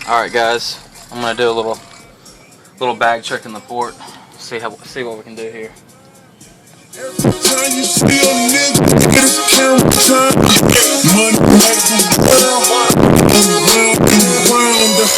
Alright guys, I'm gonna do a little bag trick in the port. See what we can do here. Every time you see a nigga, it's camera time. Money like the world, and round, that's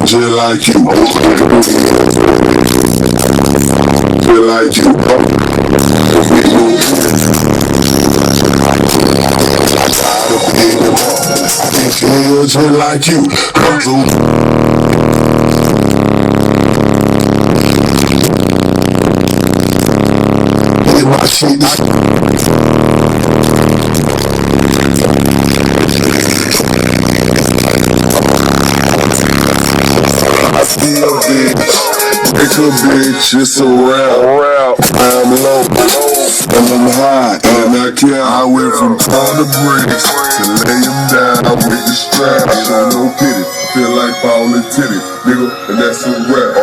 just like you, just like you, just like you, my shit. It's a bitch, it's a rap. I'm low, and I'm high, and I care. I went from tall to bricks to lay him down with the strap. Show no pity, feel like falling titty, nigga, and that's a rap.